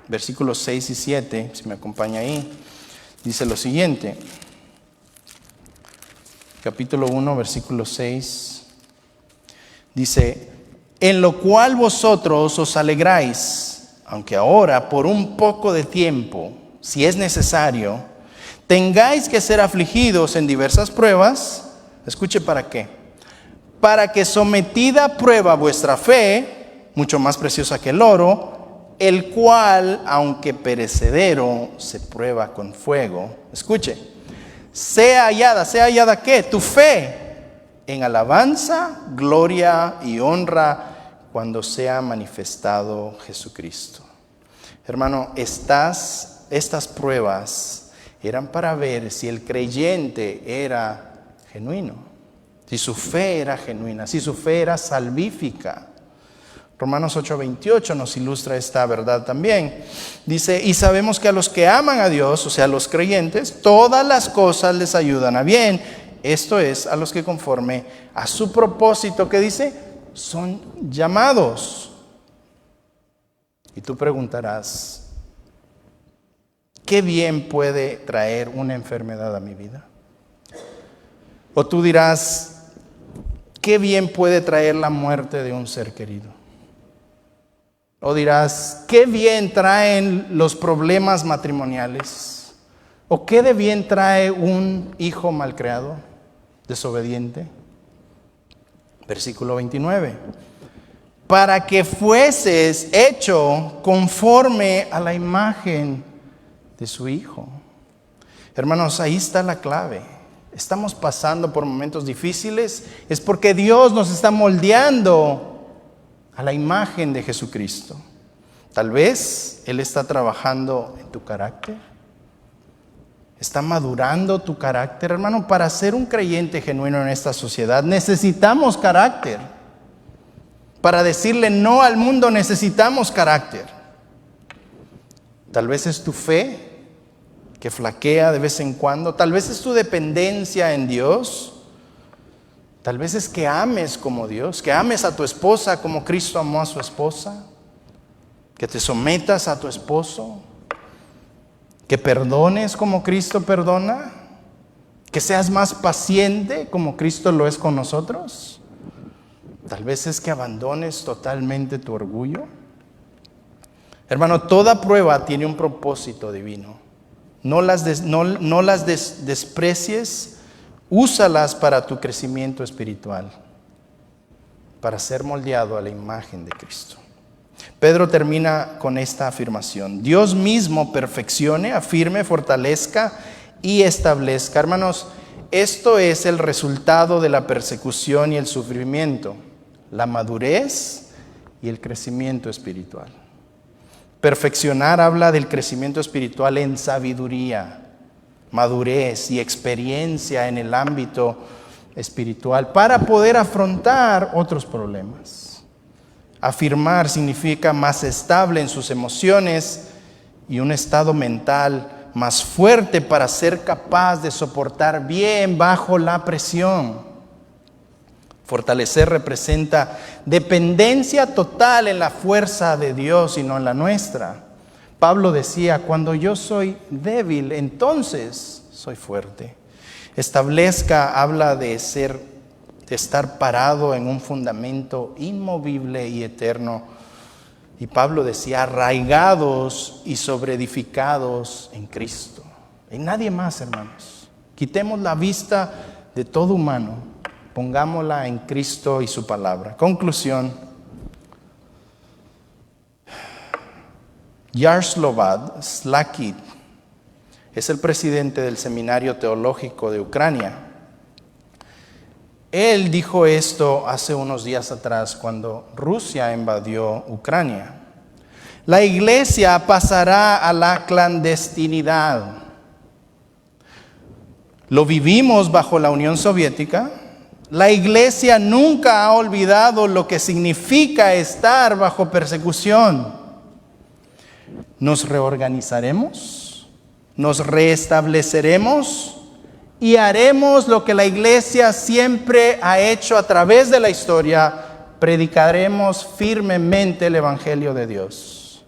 versículos 6 y 7, si me acompaña ahí, dice lo siguiente. Capítulo 1, versículo 6. Dice: en lo cual vosotros os alegráis, aunque ahora por un poco de tiempo, si es necesario, tengáis que ser afligidos en diversas pruebas. Escuche, ¿para qué? Para que sometida a prueba vuestra fe, mucho más preciosa que el oro, el cual, aunque perecedero, se prueba con fuego. Escuche, sea hallada ¿qué? Tu fe en alabanza, gloria y honra cuando sea manifestado Jesucristo. Hermano, estas pruebas eran para ver si el creyente era genuino, si su fe era genuina, si su fe era salvífica. Romanos 8:28 nos ilustra esta verdad también. Dice, y sabemos que a los que aman a Dios, o sea, a los creyentes, todas las cosas les ayudan a bien. Esto es, a los que conforme a su propósito, ¿qué dice? Son llamados. Y tú preguntarás, ¿qué bien puede traer una enfermedad a mi vida? O tú dirás, ¿qué bien puede traer la muerte de un ser querido? O dirás, ¿qué bien traen los problemas matrimoniales? ¿O qué de bien trae un hijo malcriado, desobediente? Versículo 29. Para que fueses hecho conforme a la imagen de su Hijo. Hermanos, ahí está la clave. Estamos pasando por momentos difíciles, es porque Dios nos está moldeando a la imagen de Jesucristo. Tal vez Él está trabajando en tu carácter. Está madurando tu carácter. Hermano, para ser un creyente genuino en esta sociedad necesitamos carácter. Para decirle no al mundo necesitamos carácter. Tal vez es tu fe que flaquea de vez en cuando. Tal vez es tu dependencia en Dios. Tal vez es que ames como Dios, que ames a tu esposa como Cristo amó a su esposa, que te sometas a tu esposo, que perdones como Cristo perdona, que seas más paciente como Cristo lo es con nosotros. Tal vez es que abandones totalmente tu orgullo. Hermano, toda prueba tiene un propósito divino. No las desprecies. Úsalas para tu crecimiento espiritual, para ser moldeado a la imagen de Cristo. Pedro termina con esta afirmación: Dios mismo perfeccione, afirme, fortalezca y establezca. Hermanos, esto es el resultado de la persecución y el sufrimiento, la madurez y el crecimiento espiritual. Perfeccionar habla del crecimiento espiritual en sabiduría, madurez y experiencia en el ámbito espiritual para poder afrontar otros problemas. Afirmar significa más estable en sus emociones y un estado mental más fuerte para ser capaz de soportar bien bajo la presión. Fortalecer representa dependencia total en la fuerza de Dios y no en la nuestra. Pablo decía, cuando yo soy débil, entonces soy fuerte. Establezca habla de estar parado en un fundamento inmovible y eterno. Y Pablo decía, arraigados y sobreedificados en Cristo. En nadie más, hermanos. Quitemos la vista de todo humano, pongámosla en Cristo y su palabra. Conclusión. Yaroslav Slakid es el presidente del Seminario Teológico de Ucrania. Él dijo esto hace unos días atrás cuando Rusia invadió Ucrania. La iglesia pasará a la clandestinidad. Lo vivimos bajo la Unión Soviética. La iglesia nunca ha olvidado lo que significa estar bajo persecución. Nos reorganizaremos, nos restableceremos y haremos lo que la iglesia siempre ha hecho a través de la historia: predicaremos firmemente el Evangelio de Dios.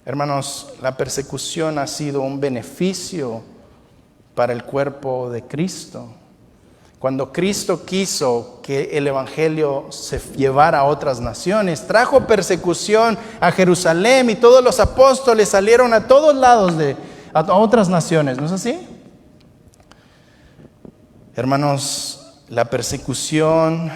Hermanos, la persecución ha sido un beneficio para el cuerpo de Cristo. Cuando Cristo quiso que el Evangelio se llevara a otras naciones, trajo persecución a Jerusalén y todos los apóstoles salieron a todos lados a otras naciones, ¿no es así? Hermanos, la persecución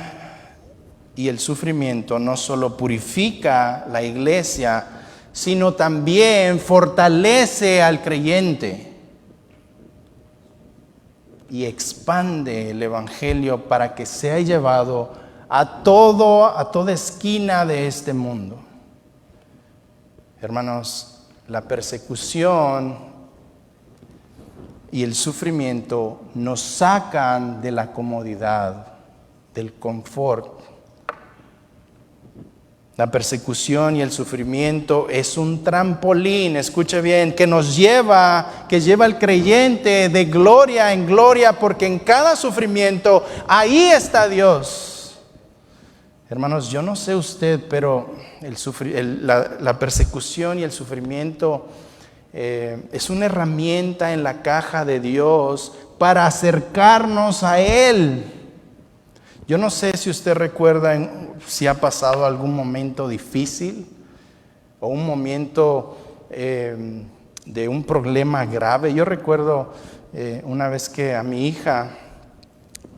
y el sufrimiento no solo purifica la iglesia, sino también fortalece al creyente y expande el Evangelio para que sea llevado a toda esquina de este mundo. Hermanos, la persecución y el sufrimiento nos sacan de la comodidad, del confort, La persecución y el sufrimiento es un trampolín, escuche bien, que lleva al creyente de gloria en gloria, porque en cada sufrimiento ahí está Dios. Hermanos, yo no sé usted, pero la persecución y el sufrimiento es una herramienta en la caja de Dios para acercarnos a Él. Yo no sé si usted recuerda si ha pasado algún momento difícil o un momento de un problema grave. Yo recuerdo una vez que a mi hija,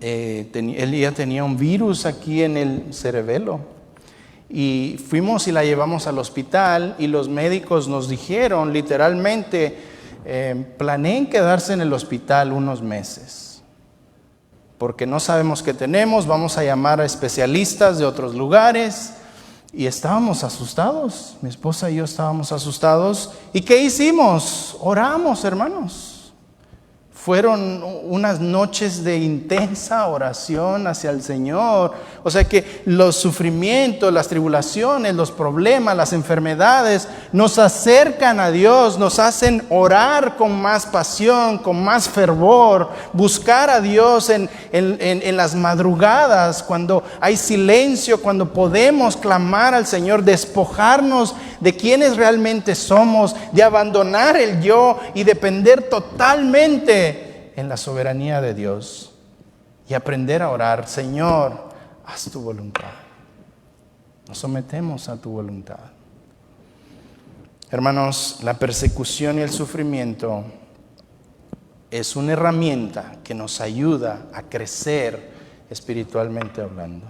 ella tenía un virus aquí en el cerebelo. Y fuimos y la llevamos al hospital y los médicos nos dijeron literalmente, planeen quedarse en el hospital unos meses. Porque no sabemos qué tenemos, vamos a llamar a especialistas de otros lugares. Y estábamos asustados, mi esposa y yo estábamos asustados. ¿Y qué hicimos? Oramos, hermanos. Fueron unas noches de intensa oración hacia el Señor. O sea que los sufrimientos, las tribulaciones, los problemas, las enfermedades nos acercan a Dios, nos hacen orar con más pasión, con más fervor, buscar a Dios en las madrugadas, cuando hay silencio, cuando podemos clamar al Señor, despojarnos de quienes realmente somos, de abandonar el yo y depender totalmente en la soberanía de Dios y aprender a orar. Señor, haz tu voluntad. Nos sometemos a tu voluntad. Hermanos, la persecución y el sufrimiento es una herramienta que nos ayuda a crecer espiritualmente hablando.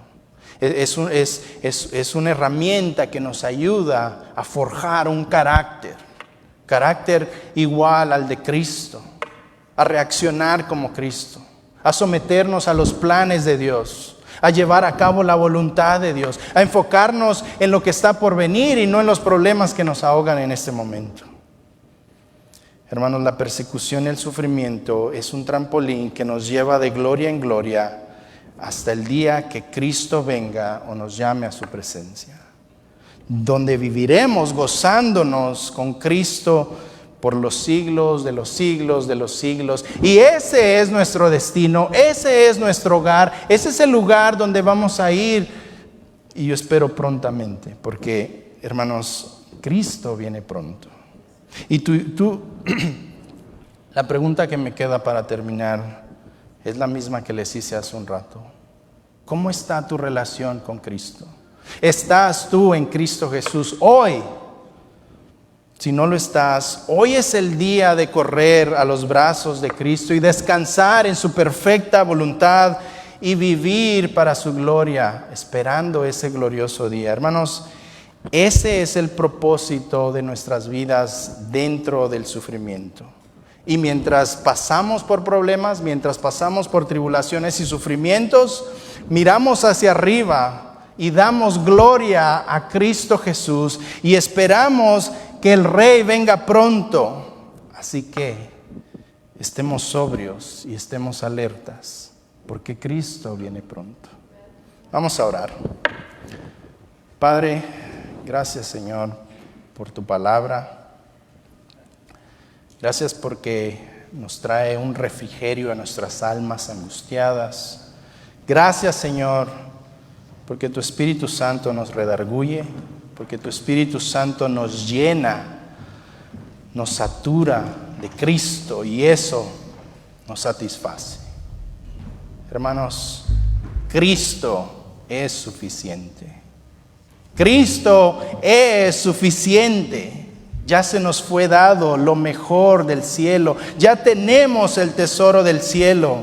Es una herramienta que nos ayuda a forjar un carácter igual al de Cristo, a reaccionar como Cristo, a someternos a los planes de Dios, a llevar a cabo la voluntad de Dios, a enfocarnos en lo que está por venir y no en los problemas que nos ahogan en este momento. Hermanos, la persecución y el sufrimiento es un trampolín que nos lleva de gloria en gloria hasta el día que Cristo venga o nos llame a su presencia, donde viviremos gozándonos con Cristo por los siglos de los siglos de los siglos. Y ese es nuestro destino, ese es nuestro hogar, ese es el lugar donde vamos a ir. Y yo espero prontamente, porque, hermanos, Cristo viene pronto. Y tú la pregunta que me queda para terminar es la misma que les hice hace un rato. ¿Cómo está tu relación con Cristo? ¿Estás tú en Cristo Jesús hoy? Si no lo estás, hoy es el día de correr a los brazos de Cristo y descansar en su perfecta voluntad y vivir para su gloria, esperando ese glorioso día. Hermanos, ese es el propósito de nuestras vidas dentro del sufrimiento. Y mientras pasamos por problemas, mientras pasamos por tribulaciones y sufrimientos, miramos hacia arriba y damos gloria a Cristo Jesús y esperamos que el Rey venga pronto. Así que estemos sobrios y estemos alertas, porque Cristo viene pronto. Vamos a orar. Padre, gracias, Señor, por tu palabra. Gracias porque nos trae un refrigerio a nuestras almas angustiadas. Gracias, Señor, porque tu Espíritu Santo nos redarguye, porque tu Espíritu Santo nos llena, nos satura de Cristo y eso nos satisface. Hermanos, Cristo es suficiente. Cristo es suficiente. Ya se nos fue dado lo mejor del cielo. Ya tenemos el tesoro del cielo.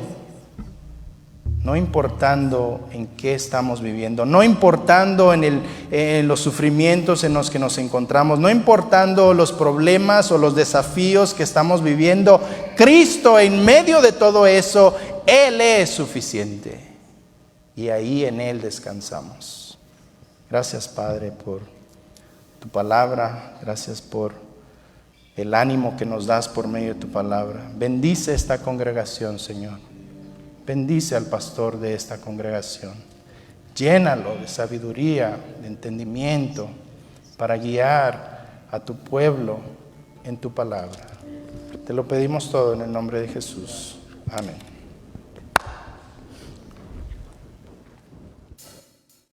No importando en qué estamos viviendo, no importando en los sufrimientos en los que nos encontramos, no importando los problemas o los desafíos que estamos viviendo, Cristo en medio de todo eso, Él es suficiente. Y ahí en Él descansamos. Gracias, Padre, por tu palabra. Gracias por el ánimo que nos das por medio de tu palabra. Bendice esta congregación, Señor. Bendice al pastor de esta congregación. Llénalo de sabiduría, de entendimiento, para guiar a tu pueblo en tu palabra. Te lo pedimos todo en el nombre de Jesús. Amén.